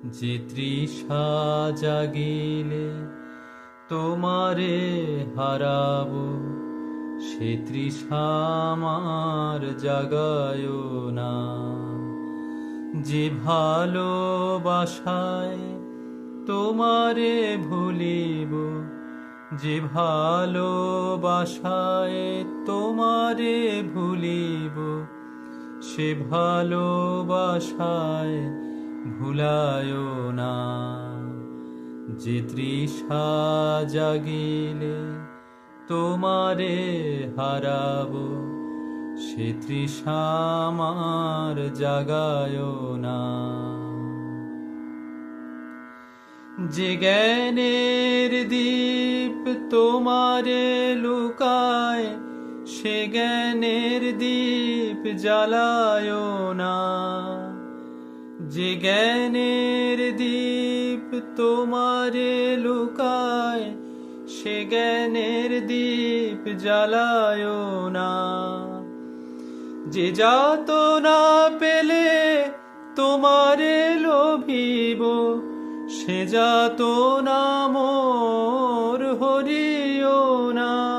যে তৃষা জাগিলে তোমারে হারাবো, সে তৃষা আমার জাগায় না। যে ভালোবাসায় তোমারে ভুলিব, যে ভালোবাসায় তোমারে ভুলিব, সে ভালোবাসায় ভুলায় না। যে তৃষা জাগিলে তোমারে হারাবো, সে তৃষা আমার জাগায় না। যে জ্ঞানের দীপ তোমারে লুকায়, সে জ্ঞানের দীপ জ্বালায় না। যে জ্ঞানের দীপ তোমারে লুকায়, সে জ্ঞানের দীপ জ্বালায় না। যে যাতনা পেলে তোমারে লোভিব, সে যাতনা মোর হরিও না।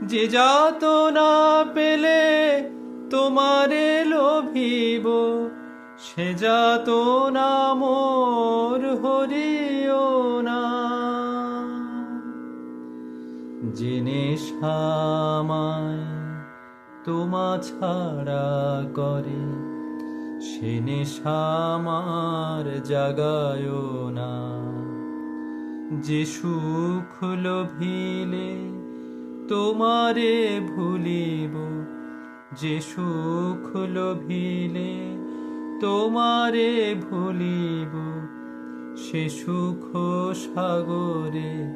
যে যাতনা পেলে তোমারে লোভিব, সে যাতনা মোর হরিও না। যে নেশা আমায় তোমা ছাড়া করে, সে নেশা আমার জাগায় না। যে সুখ লোভিলে তোমারে ভুলিব, যে সুখ লোভিলে তোমারে ভুলিব, সে সুখ সাগরে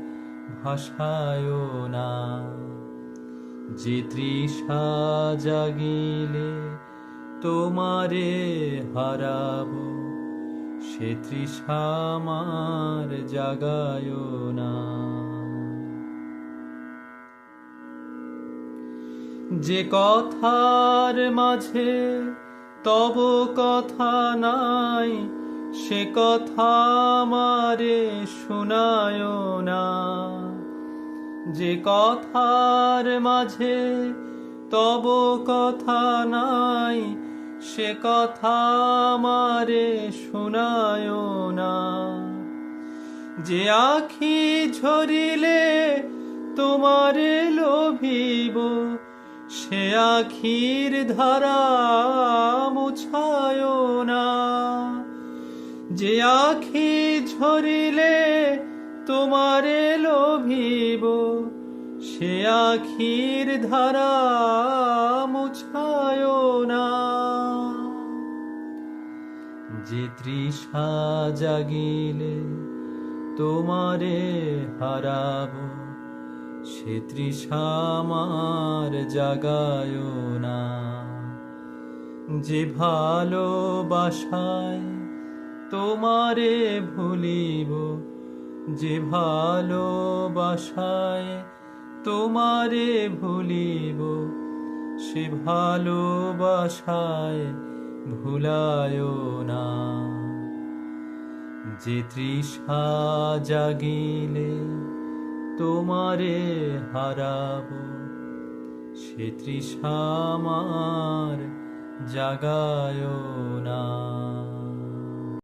ভাসায় না। যে তৃষা জাগিলে তোমারে হারাবো, সে তৃষা আমার জাগায় না। যে কথার মাঝে তব কথা নাই, সে কথা আমারে শোনায় না। যে কথার মাঝে তব কথা নাই, সে কথা আমারে শোনায় না। যে আখি ঝরিলে তোমারে লোভিব, সে আখির ধারা মুছায় না। যে আখি ঝরিলে তোমারে লোভিব, সে আখির ধারা মুছায় না। যে তৃষা জাগিলে তোমারে হারাবো, সে তৃষা আমার জাগায় না। যে ভালোবাসায় তোমারে ভুলিব, যে ভালোবাসায় তোমারে ভুলিব, সে ভালোবাসায় ভুলায় না। যে তৃষা জাগিলে তোমারে হারাবো, সে তৃষা আমার জাগায় না।